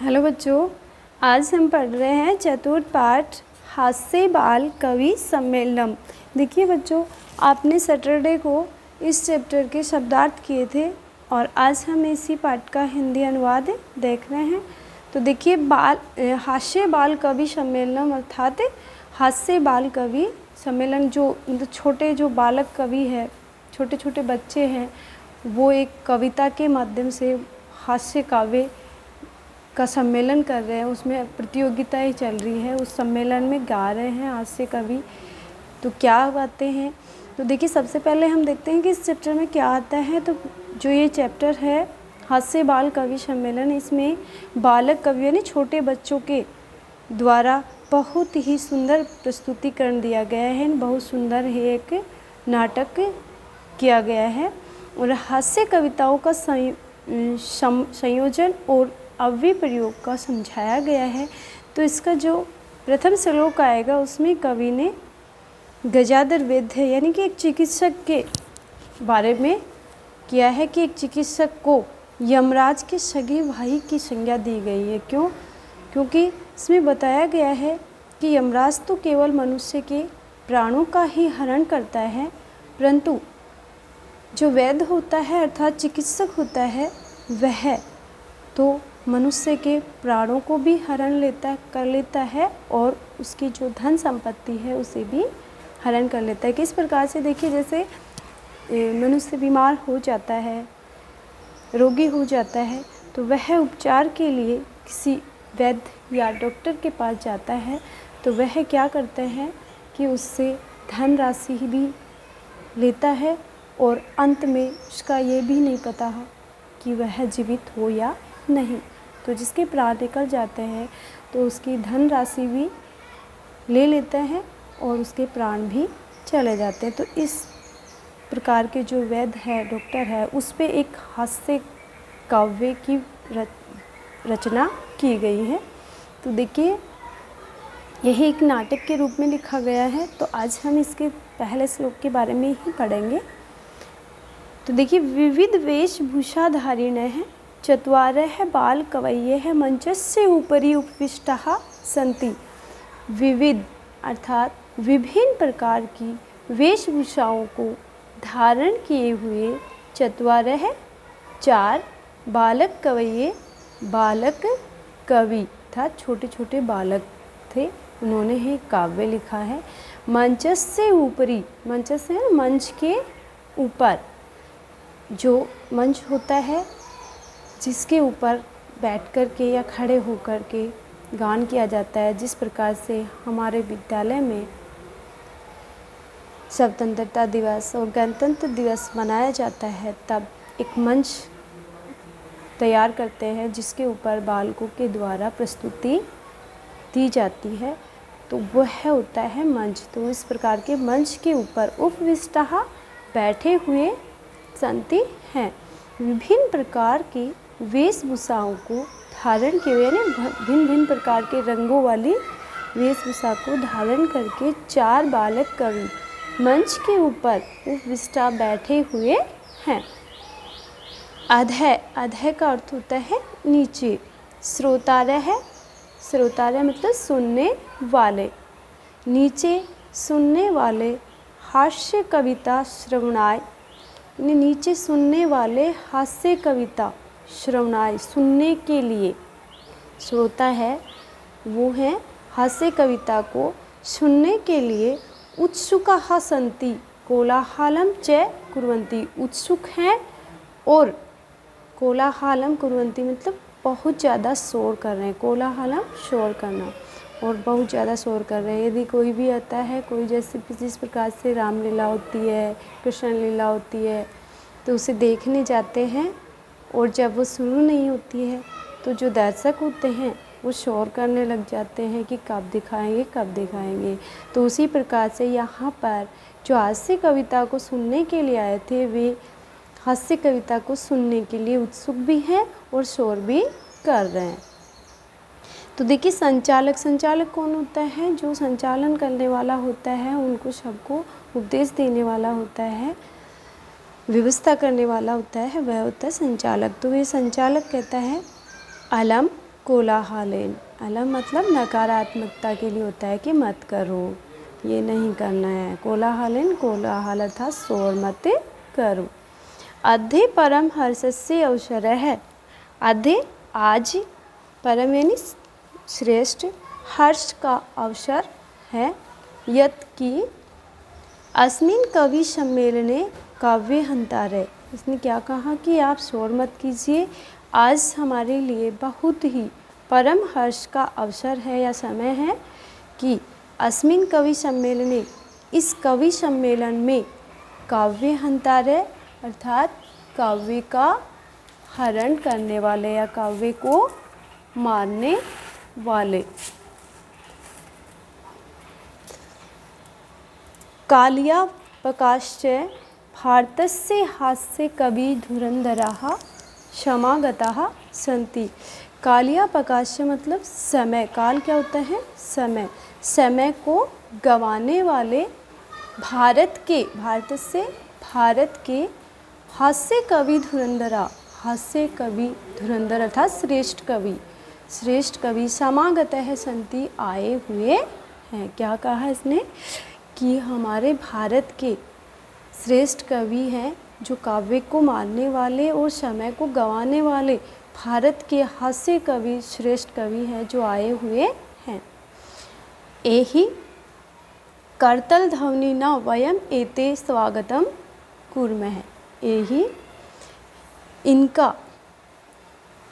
Hello बच्चों, आज हम पढ़ रहे हैं चतुर्थ पाठ हास्य बाल कवि सम्मेलनम। देखिए बच्चों, आपने सैटरडे को इस चैप्टर के शब्दार्थ किए थे और आज हम इसी पाठ का हिंदी अनुवाद देख रहे हैं। तो देखिए, हास्य बाल कवि सम्मेलनम अर्थात हास्य बाल कवि सम्मेलन, जो मतलब छोटे जो बालक कवि है, छोटे छोटे बच्चे हैं, वो एक कविता के माध्यम से हास्य काव्य का सम्मेलन कर रहे हैं। उसमें प्रतियोगिताएं चल रही है, उस सम्मेलन में गा रहे हैं हास्य कवि। तो क्या गाते हैं, तो देखिए सबसे पहले हम देखते हैं कि इस चैप्टर में क्या आता है। तो जो ये चैप्टर है हास्य बाल कवि सम्मेलन, इसमें बालक कवि यानी छोटे बच्चों के द्वारा बहुत ही सुंदर प्रस्तुतिकरण दिया गया है। बहुत सुंदर है, एक नाटक किया गया है और हास्य कविताओं का संयोजन और अव्यय प्रयोग का समझाया गया है। तो इसका जो प्रथम श्लोक आएगा उसमें कवि ने गजाधर वैद्य यानी कि एक चिकित्सक के बारे में किया है कि एक चिकित्सक को यमराज के सगे भाई की संज्ञा दी गई है। क्यों? क्योंकि इसमें बताया गया है कि यमराज तो केवल मनुष्य के प्राणों का ही हरण करता है, परंतु जो वैद्य होता है अर्थात चिकित्सक होता है, वह तो मनुष्य के प्राणों को भी हरण कर लेता है और उसकी जो धन संपत्ति है उसे भी हरण कर लेता है। किस प्रकार से, देखिए जैसे मनुष्य बीमार हो जाता है, रोगी हो जाता है, तो वह उपचार के लिए किसी वैद्य या डॉक्टर के पास जाता है, तो वह क्या करते हैं कि उससे धन राशि भी लेता है और अंत में उसका ये भी नहीं पता कि वह जीवित हो या नहीं। तो जिसके प्राण निकल जाते हैं तो उसकी धन राशि भी ले लेते हैं और उसके प्राण भी चले जाते हैं। तो इस प्रकार के जो वैद्य है, डॉक्टर है, उस पे एक हास्य काव्य की रचना की गई है। तो देखिए, यही एक नाटक के रूप में लिखा गया है। तो आज हम इसके पहले श्लोक के बारे में ही पढ़ेंगे। तो देखिए, विविध वेशभूषाधारिणः चत्वारः बाल कवयः मंचस्य उपरि उपविष्टाः सन्ति। विविध अर्थात विभिन्न प्रकार की वेशभूषाओं को धारण किए हुए चत्वारः चार बालक कवयः बालक कवि था, छोटे छोटे बालक थे, उन्होंने ही काव्य लिखा है। मंचस्य ऊपरी, मंचस्य है मंच के ऊपर, जो मंच होता है जिसके ऊपर बैठ कर के या खड़े होकर के गान किया जाता है। जिस प्रकार से हमारे विद्यालय में स्वतंत्रता दिवस और गणतंत्र दिवस मनाया जाता है, तब एक मंच तैयार करते हैं जिसके ऊपर बालकों के द्वारा प्रस्तुति दी जाती है, तो वह होता है मंच। तो इस प्रकार के मंच के ऊपर उपविष्टाः बैठे हुए सन्ति हैं। विभिन्न प्रकार की वेशभूषाओं को धारण किए हुए, यानी भिन्न भिन्न प्रकार के रंगों वाली वेशभूषा को धारण करके चार बालक कवि मंच के ऊपर उपविष्टा बैठे हुए हैं। अधः, अधः का अर्थ होता है नीचे। श्रोतारः, श्रोतारः मतलब सुनने वाले, नीचे सुनने वाले। हास्य कविता श्रवणाय, नीचे सुनने वाले हास्य कविता श्रवणाय, सुनने के लिए। श्रोता है वो है हास्य कविता को सुनने के लिए उत्सुकाः सन्ति कोलाहलं च कुर्वन्ति, उत्सुक हैं और कोलाहलं कुर्वन्ति मतलब बहुत ज़्यादा शोर कर रहे हैं। कोलाहलम शोर करना, और बहुत ज़्यादा शोर कर रहे हैं। यदि कोई भी आता है, कोई जैसे जिस प्रकार से रामलीला होती है, कृष्ण लीला होती है, तो उसे देखने जाते हैं और जब वो शुरू नहीं होती है तो जो दर्शक होते हैं वो शोर करने लग जाते हैं कि कब दिखाएंगे कब दिखाएंगे। तो उसी प्रकार से यहाँ पर जो हास्य कविता को सुनने के लिए आए थे, वे हास्य कविता को सुनने के लिए उत्सुक भी हैं और शोर भी कर रहे हैं। तो देखिए, संचालक, संचालक कौन होता है? जो संचालन करने वाला होता है, उनको सबको उपदेश देने वाला होता है, व्यवस्था करने वाला होता है, वह होता है संचालक। तो ये संचालक कहता है अलम कोलाहलेन। अलम मतलब नकारात्मकता के लिए होता है कि मत करो, ये नहीं करना है। कोलाहलेन, कोलाहल अर्थात शोर मत करो। अद्य परम हर्षस्य अवसरः। अद्य आज, परम यानी श्रेष्ठ, हर्ष का अवसर है। यत् की अस्मिन् कवि सम्मेलने काव्यहंतारे। इसने क्या कहा कि आप शोर मत कीजिए, आज हमारे लिए बहुत ही परम हर्ष का अवसर है या समय है कि अस्मिन् कवि सम्मेलने, इस कवि सम्मेलन में, काव्यहंतारे अर्थात काव्य का हरण करने वाले या काव्य को मारने वाले। कालियापकाश्च भारतस्य हास्य कवि धुरंधराः समागताः सन्ति। कालियापकाश्च मतलब समय, काल क्या होता है? समय। समय को गंवाने वाले भारत से भारत के हास्य कवि धुरंधरा, हास्य कवि धुरंधर अर्थात श्रेष्ठ कवि समागतः सन्ति आए हुए हैं। क्या कहा इसने कि हमारे भारत के श्रेष्ठ कवि हैं जो काव्य को मारने वाले और समय को गंवाने वाले भारत के हास्य कवि, श्रेष्ठ कवि हैं जो आए हुए हैं। एहि करतल ध्वनि न वयम एते स्वागतम कुर्मः। एहि इनका,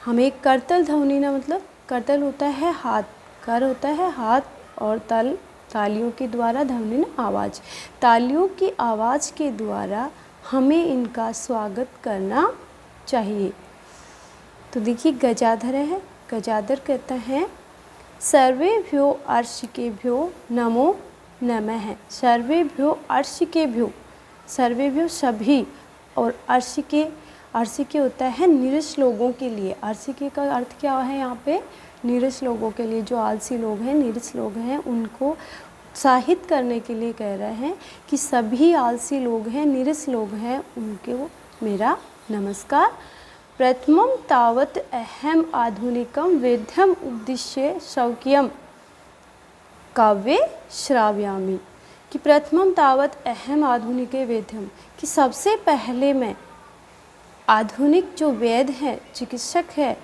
हमें करतल ध्वनि न मतलब करतल होता है हाथ, कर होता है हाथ और तल तालियों के द्वारा, ध्वनि न आवाज़, तालियों की आवाज़ के द्वारा हमें इनका स्वागत करना चाहिए। तो देखिए गजाधर है, गजाधर कहता है सर्वेभ्यो अर्शिकेभ्यो नमो नमः। सर्वेभ्यो अर्शिकेभ्यो, सर्वेभ्यो सभी, और अर्शिके होता है निरस लोगों के लिए। अर्शिके का अर्थ क्या है यहाँ पे? नीरस लोगों के लिए, जो आलसी लोग हैं, नीरस लोग हैं, उनको उत्साहित करने के लिए कह रहे हैं कि सभी आलसी लोग हैं, नीरस लोग हैं, उनको मेरा नमस्कार। प्रथमं तावत् अहम आधुनिकम वेद्यम उद्दिश्य शौक्यम काव्ये श्राव्यामि। कि प्रथमं तावत् अहम आधुनिके वेद्यम, कि सबसे पहले मैं आधुनिक जो वैद्य हैं, चिकित्सक है,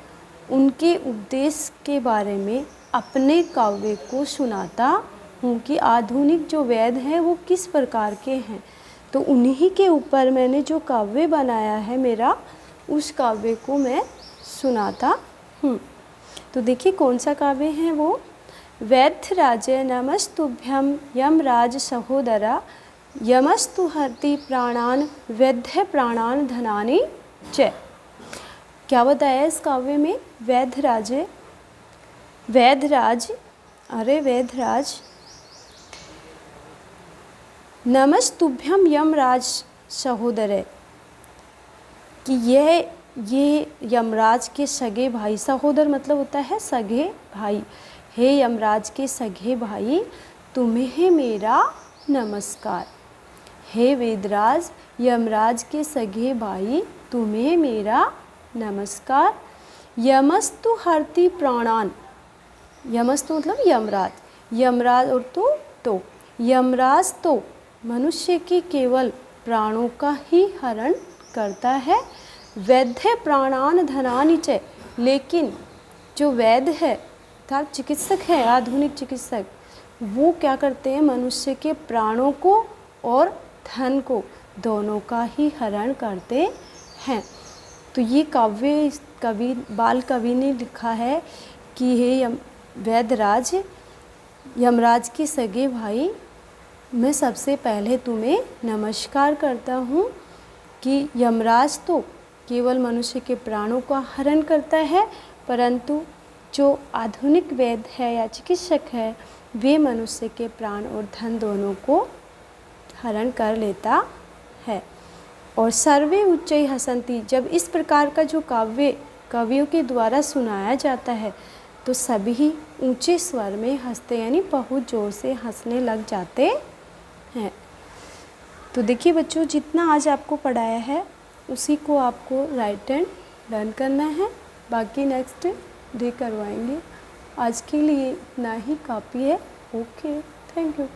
उनके उपदेश के बारे में अपने काव्य को सुनाता हूँ कि आधुनिक जो वैद्य हैं वो किस प्रकार के हैं। तो उन्हीं के ऊपर मैंने जो काव्य बनाया है मेरा, उस काव्य को मैं सुनाता हूँ। तो देखिए कौन सा काव्य है वो? वैद्यराजे नमस्तुभ्यम यमराज सहोदरा, यमस्तु हरति प्राणान वैद्य प्राणान धनानि च। क्या बताया इस काव्य में? वैद्यराज, अरे वैद्यराज, नमस्तुभ्यम यमराज सहोदर, कि ये यमराज के सगे भाई, सहोदर मतलब होता है सगे भाई, हे यमराज के सगे भाई तुम्हें मेरा नमस्कार। हे वेदराज, यमराज के सगे भाई तुम्हें मेरा नमस्कार। यमस्तु हरति प्राणान, यमस्तु मतलब यमराज, यमराज और तो यमराज तो मनुष्य के केवल प्राणों का ही हरण करता है। वैद्य प्राणान धनानि च, लेकिन जो वैद्य है अर्थात चिकित्सक है, आधुनिक चिकित्सक, वो क्या करते हैं? मनुष्य के प्राणों को और धन को, दोनों का ही हरण करते हैं। तो ये काव्य कवि, बाल कवि ने लिखा है कि हे वैद्यराज, यमराज के सगे भाई, मैं सबसे पहले तुम्हें नमस्कार करता हूँ कि यमराज तो केवल मनुष्य के प्राणों का हरण करता है, परंतु जो आधुनिक वैद्य है या चिकित्सक है, वे मनुष्य के प्राण और धन दोनों को हरण कर लेता है। और सर्वे उच्चै हसन्ति, जब इस प्रकार का जो काव्य कवियों के द्वारा सुनाया जाता है तो सभी ऊंचे स्वर में हंसते, यानी बहुत ज़ोर से हंसने लग जाते हैं। तो देखिए बच्चों, जितना आज आपको पढ़ाया है उसी को आपको राइट एंड लर्न करना है। बाकी नेक्स्ट डे करवाएंगे। आज के लिए इतना ही काफ़ी है। Okay, thank you.